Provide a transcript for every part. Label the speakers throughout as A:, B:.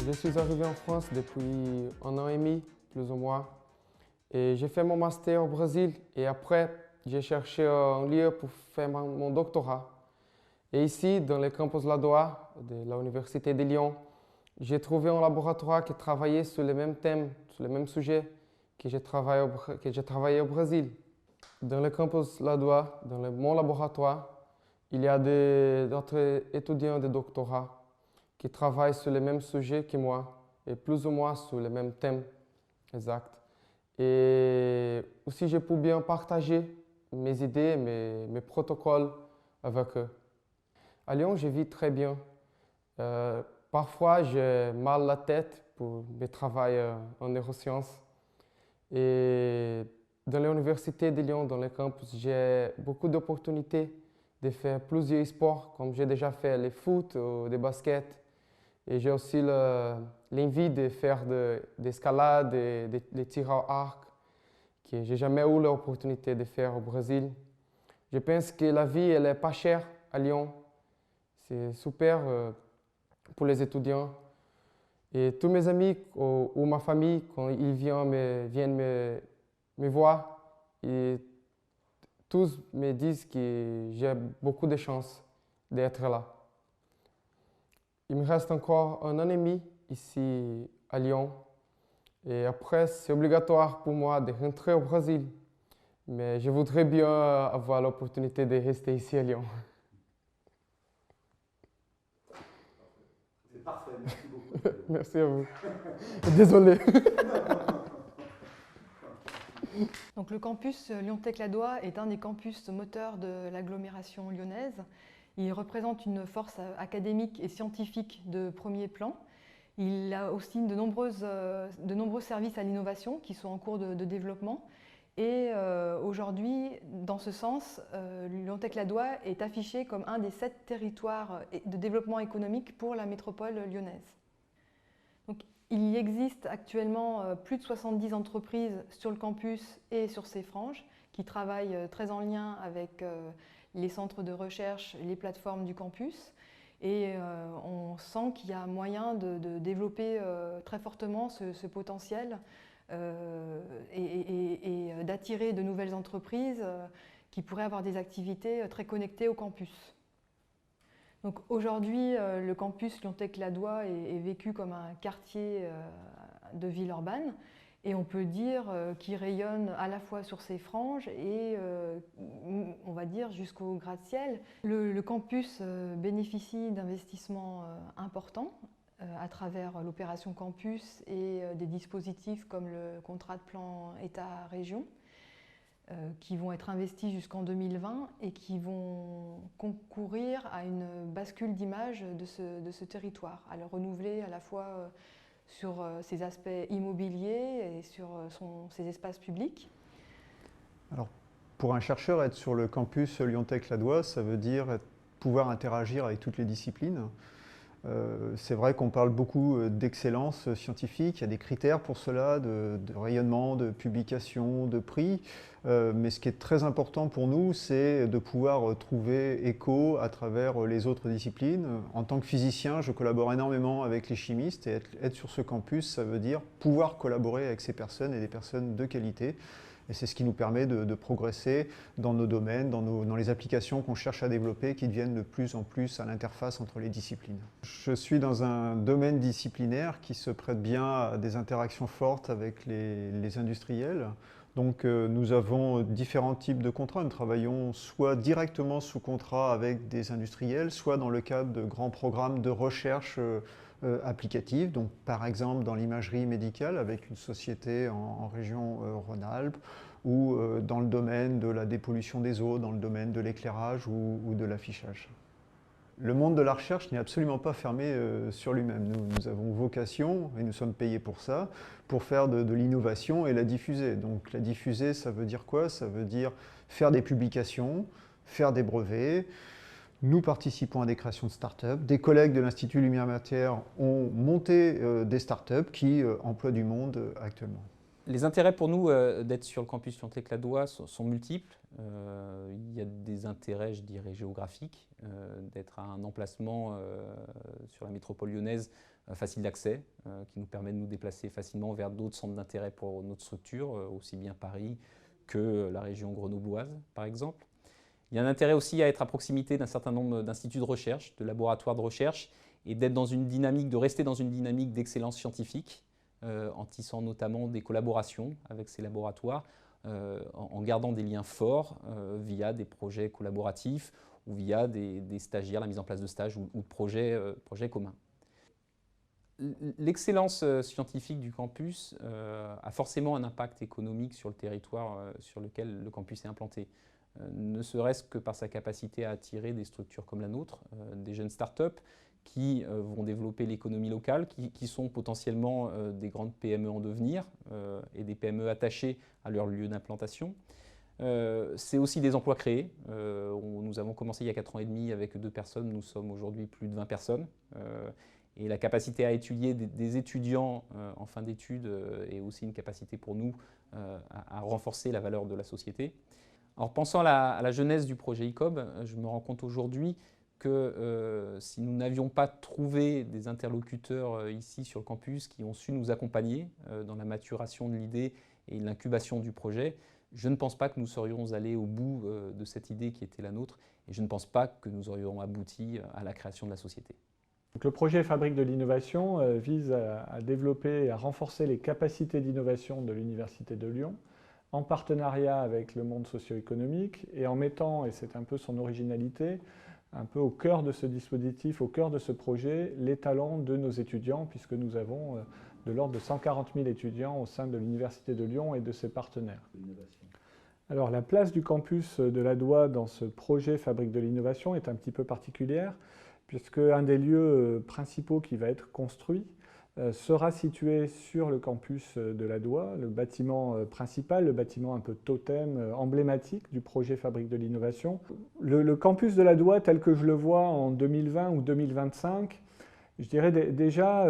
A: Je suis arrivé en France depuis 1 an et demi, plus ou moins. Et j'ai fait mon master au Brésil et après, j'ai cherché un lieu pour faire mon doctorat. Et ici, dans le campus Ladois de l'Université de Lyon, j'ai trouvé un laboratoire qui travaillait sur les mêmes thèmes, sur les mêmes sujets que j'ai travaillé au Brésil. Dans le campus Ladois, mon laboratoire, il y a d'autres étudiants de doctorat qui travaillent sur les mêmes sujets que moi et plus ou moins sur les mêmes thèmes exacts. Et aussi, je peux bien partager mes idées, mes protocoles avec eux. À Lyon, je vis très bien. Parfois, j'ai mal la tête pour mes travaux en neurosciences. Et dans l'Université de Lyon, dans le campus, j'ai beaucoup d'opportunités de faire plusieurs sports, comme j'ai déjà fait le foot ou le basket. Et j'ai aussi l'envie de faire de l'escalade et de tir à arc, que j'ai jamais eu l'opportunité de faire au Brésil. Je pense que la vie, elle est pas chère à Lyon. C'est super pour les étudiants. Et tous mes amis ou ma famille, quand ils viennent me voir, et tous me disent que j'ai beaucoup de chance d'être là. Il me reste encore 1 an et demi ici à Lyon. Et après, c'est obligatoire pour moi de rentrer au Brésil. Mais je voudrais bien avoir l'opportunité de rester ici à Lyon.
B: C'est parfait, merci beaucoup.
A: Merci à vous. Désolé.
C: Donc, le campus Lyon-Tech-Ladois est un des campus moteurs de l'agglomération lyonnaise. Il représente une force académique et scientifique de premier plan. Il a aussi de nombreux services à l'innovation qui sont en cours de développement. Et aujourd'hui, dans ce sens, Lyon-Tech-Ladois est affiché comme un des 7 territoires de développement économique pour la métropole lyonnaise. Donc, il y existe actuellement plus de 70 entreprises sur le campus et sur ses franges qui travaillent très en lien avec les centres de recherche, les plateformes du campus. Et on sent qu'il y a moyen de développer très fortement ce potentiel et d'attirer de nouvelles entreprises qui pourraient avoir des activités très connectées au campus. Donc aujourd'hui, le campus Lyon-Tech-Ladois est vécu comme un quartier de ville urbaine et on peut dire qu'il rayonne à la fois sur ses franges et on va dire jusqu'au gratte-ciel. Le campus bénéficie d'investissements importants à travers l'opération campus et des dispositifs comme le contrat de plan État-région. Qui vont être investis jusqu'en 2020 et qui vont concourir à une bascule d'image de ce territoire, à le renouveler à la fois sur ses aspects immobiliers et sur ses espaces publics.
B: Alors, pour un chercheur, être sur le campus Lyon-Tech-Ladois, ça veut dire pouvoir interagir avec toutes les disciplines. C'est vrai qu'on parle beaucoup d'excellence scientifique, il y a des critères pour cela, de rayonnement, de publication, de prix, mais ce qui est très important pour nous, c'est de pouvoir trouver écho à travers les autres disciplines. En tant que physicien, je collabore énormément avec les chimistes et être sur ce campus, ça veut dire pouvoir collaborer avec ces personnes et des personnes de qualité. Et c'est ce qui nous permet de progresser dans nos domaines, dans les applications qu'on cherche à développer, qui deviennent de plus en plus à l'interface entre les disciplines. Je suis dans un domaine disciplinaire qui se prête bien à des interactions fortes avec les industriels. Donc nous avons différents types de contrats. Nous travaillons soit directement sous contrat avec des industriels, soit dans le cadre de grands programmes de recherche applicative, donc par exemple dans l'imagerie médicale avec une société en région Rhône-Alpes, ou dans le domaine de la dépollution des eaux, dans le domaine de l'éclairage ou de l'affichage. Le monde de la recherche n'est absolument pas fermé sur lui-même. Nous avons vocation, et nous sommes payés pour ça, pour faire de l'innovation et la diffuser. Donc la diffuser, ça veut dire quoi? Ça veut dire faire des publications, faire des brevets. Nous participons à des créations de start-up. Des collègues de l'Institut Lumière Matière ont monté des start-up qui emploient du monde actuellement.
D: Les intérêts pour nous d'être sur le campus Lyon-Tech-Ladois sont multiples. Il y a des intérêts, je dirais, géographiques, d'être à un emplacement sur la métropole lyonnaise facile d'accès, qui nous permet de nous déplacer facilement vers d'autres centres d'intérêt pour notre structure, aussi bien Paris que la région grenobloise, par exemple. Il y a un intérêt aussi à être à proximité d'un certain nombre d'instituts de recherche, de laboratoires de recherche, et d'être dans une dynamique, de rester dans une dynamique d'excellence scientifique, en tissant notamment des collaborations avec ces laboratoires, en gardant des liens forts via des projets collaboratifs ou via des stagiaires, la mise en place de stages ou de projets communs. L'excellence scientifique du campus a forcément un impact économique sur le territoire sur lequel le campus est implanté. Ne serait-ce que par sa capacité à attirer des structures comme la nôtre, des jeunes start-up qui vont développer l'économie locale, qui sont potentiellement des grandes PME en devenir et des PME attachées à leur lieu d'implantation. C'est aussi des emplois créés. Nous avons commencé il y a 4 ans et demi avec 2 personnes, nous sommes aujourd'hui plus de 20 personnes. Et la capacité à étudier des étudiants en fin d'études est aussi une capacité pour nous à renforcer la valeur de la société. Alors, pensant à la genèse du projet ICOB, je me rends compte aujourd'hui que si nous n'avions pas trouvé des interlocuteurs ici sur le campus qui ont su nous accompagner dans la maturation de l'idée et l'incubation du projet, je ne pense pas que nous serions allés au bout de cette idée qui était la nôtre et je ne pense pas que nous aurions abouti à la création de la société.
E: Donc, le projet Fabrique de l'innovation vise à développer et à renforcer les capacités d'innovation de l'Université de Lyon en partenariat avec le monde socio-économique et en mettant, et c'est un peu son originalité, un peu au cœur de ce dispositif, au cœur de ce projet, les talents de nos étudiants, puisque nous avons de l'ordre de 140 000 étudiants au sein de l'Université de Lyon et de ses partenaires. Alors, la place du campus de Ladois dans ce projet Fabrique de l'innovation est un petit peu particulière, puisque un des lieux principaux qui va être construit sera situé sur le campus de Ladois, le bâtiment principal, le bâtiment un peu totem, emblématique du projet Fabrique de l'innovation. Le campus de Ladois, tel que je le vois en 2020 ou 2025, je dirais déjà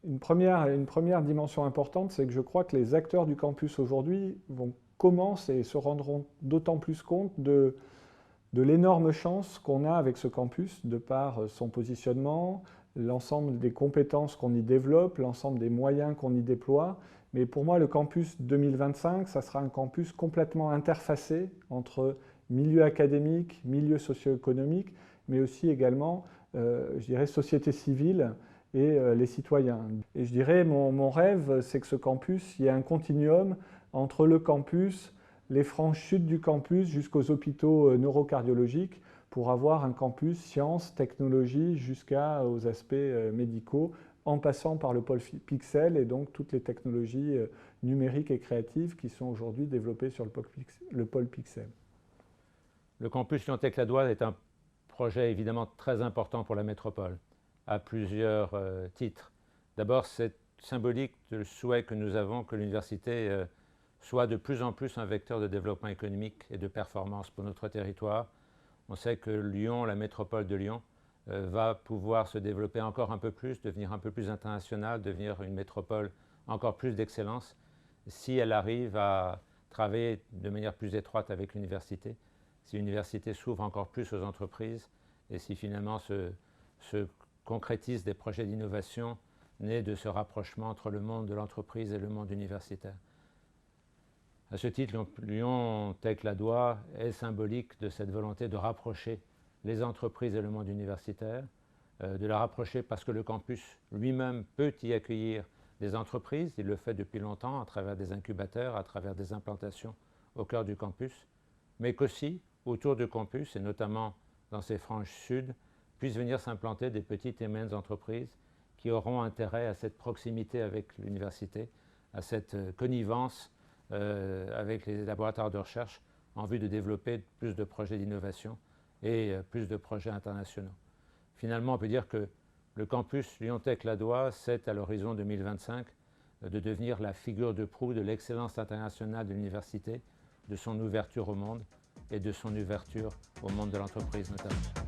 E: une première dimension importante, c'est que je crois que les acteurs du campus aujourd'hui commencent et se rendront d'autant plus compte de l'énorme chance qu'on a avec ce campus, de par son positionnement, l'ensemble des compétences qu'on y développe, l'ensemble des moyens qu'on y déploie. Mais pour moi, le campus 2025, ça sera un campus complètement interfacé entre milieu académique, milieu socio-économique, mais aussi également, je dirais, société civile et les citoyens. Et je dirais, mon rêve, c'est que ce campus, il y ait un continuum entre le campus, les franges sud du campus jusqu'aux hôpitaux neurocardiologiques, pour avoir un campus sciences, technologies, jusqu'aux aspects médicaux, en passant par le pôle Pixel et donc toutes les technologies numériques et créatives qui sont aujourd'hui développées sur le pôle Pixel.
F: Le campus Lyon-Tech-Ladois est un projet évidemment très important pour la métropole, à plusieurs titres. D'abord, c'est symbolique du souhait que nous avons que l'université soit de plus en plus un vecteur de développement économique et de performance pour notre territoire. On sait que Lyon, la métropole de Lyon, va pouvoir se développer encore un peu plus, devenir un peu plus internationale, devenir une métropole encore plus d'excellence, si elle arrive à travailler de manière plus étroite avec l'université, si l'université s'ouvre encore plus aux entreprises et si finalement se concrétisent des projets d'innovation nés de ce rapprochement entre le monde de l'entreprise et le monde universitaire. À ce titre, Lyon-Tech-Ladois est symbolique de cette volonté de rapprocher les entreprises et le monde universitaire, de la rapprocher parce que le campus lui-même peut y accueillir des entreprises, il le fait depuis longtemps à travers des incubateurs, à travers des implantations au cœur du campus, mais qu'aussi autour du campus, et notamment dans ses franges sud, puissent venir s'implanter des petites et moyennes entreprises qui auront intérêt à cette proximité avec l'université, à cette connivence avec les laboratoires de recherche en vue de développer plus de projets d'innovation et plus de projets internationaux. Finalement, on peut dire que le campus Lyon-Tech-Ladois, c'est à l'horizon 2025 de devenir la figure de proue de l'excellence internationale de l'université, de son ouverture au monde et de son ouverture au monde de l'entreprise notamment.